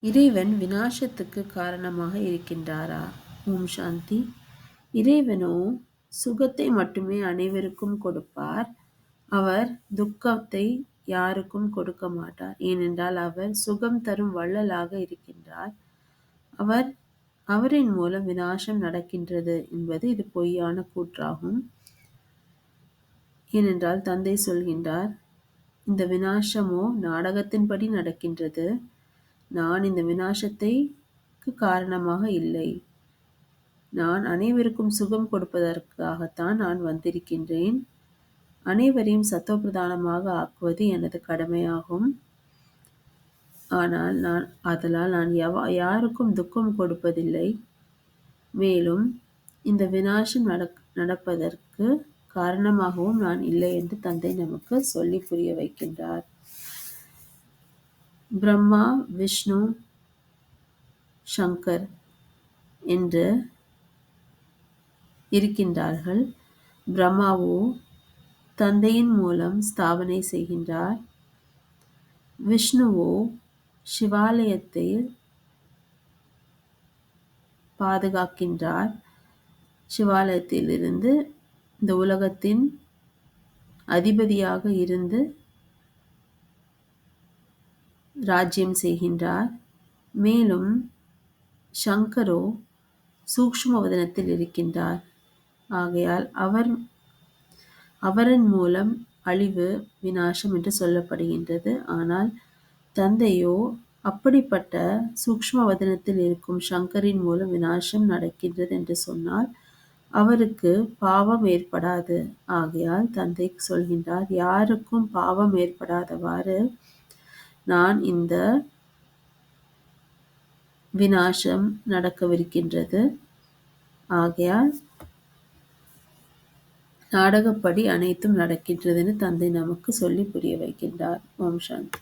இறைவன் விநாசத்துக்கு காரணமாக இருக்கின்றாரா? ஓம் சாந்தி. இறைவனோ சுகத்தை மட்டுமே அனைவருக்கும் கொடுப்பார். அவர் துக்கத்தை யாருக்கும் கொடுக்க மாட்டார். ஏனென்றால் அவர் சுகம் தரும் வள்ளலாக இருக்கின்றார். அவரின் மூலம் விநாசம் நடக்கின்றது என்பது இது பொய்யான கூற்றாகும். ஏனென்றால் தந்தை சொல்கின்றார், இந்த விநாசமோ நாடகத்தின்படி நடக்கின்றது. நான் இந்த விநாசத்தைக்கு காரணமாக இல்லை. நான் அனைவருக்கும் சுகம் கொடுப்பதற்காகத்தான் நான் வந்திருக்கின்றேன். அனைவரையும் சத்தோபிரதானமாக ஆக்குவது எனது கடமையாகும். ஆனால் நான் யாருக்கும் துக்கம் கொடுப்பதில்லை. மேலும் இந்த விநாசம் நடப்பதற்கு காரணமாகவும் நான் இல்லை என்று தந்தை நமக்கு சொல்லி புரிய வைக்கின்றார். பிரம்மா, விஷ்ணு, சங்கர் என்று இருக்கின்றார்கள். பிரம்மாவோ தந்தையின் மூலம் ஸ்தாபனை செய்கின்றார். விஷ்ணுவோ சிவாலயத்தை பாதுகாக்கின்றார். சிவாலயத்திலிருந்து இந்த உலகத்தின் அதிபதியாக இருந்து ராஜ்யம் செய்கின்றார். மேலும் சங்கரோ சூக்ஷ்ம வதனத்தில் இருக்கின்றார். ஆகையால் அவரின் மூலம் அழிவு விநாசம் என்று சொல்லப்படுகின்றது. ஆனால் தந்தையோ அப்படிப்பட்ட சூக்ஷ்ம வதனத்தில் இருக்கும் சங்கரின் மூலம் விநாசம் நடக்கின்றது என்று சொன்னால் அவருக்கு பாவம் ஏற்படாது. ஆகையால் தந்தை சொல்கின்றார், யாருக்கும் பாவம் ஏற்படாதவாறு நான் இந்த விநாசம் நடக்கவிருக்கின்றது. ஆகையால் நாடகப்படி அனைத்தும் நடக்கின்றதுன்னு தந்தை நமக்கு சொல்லி புரிய வைக்கின்றார். ஓம் சாந்தி.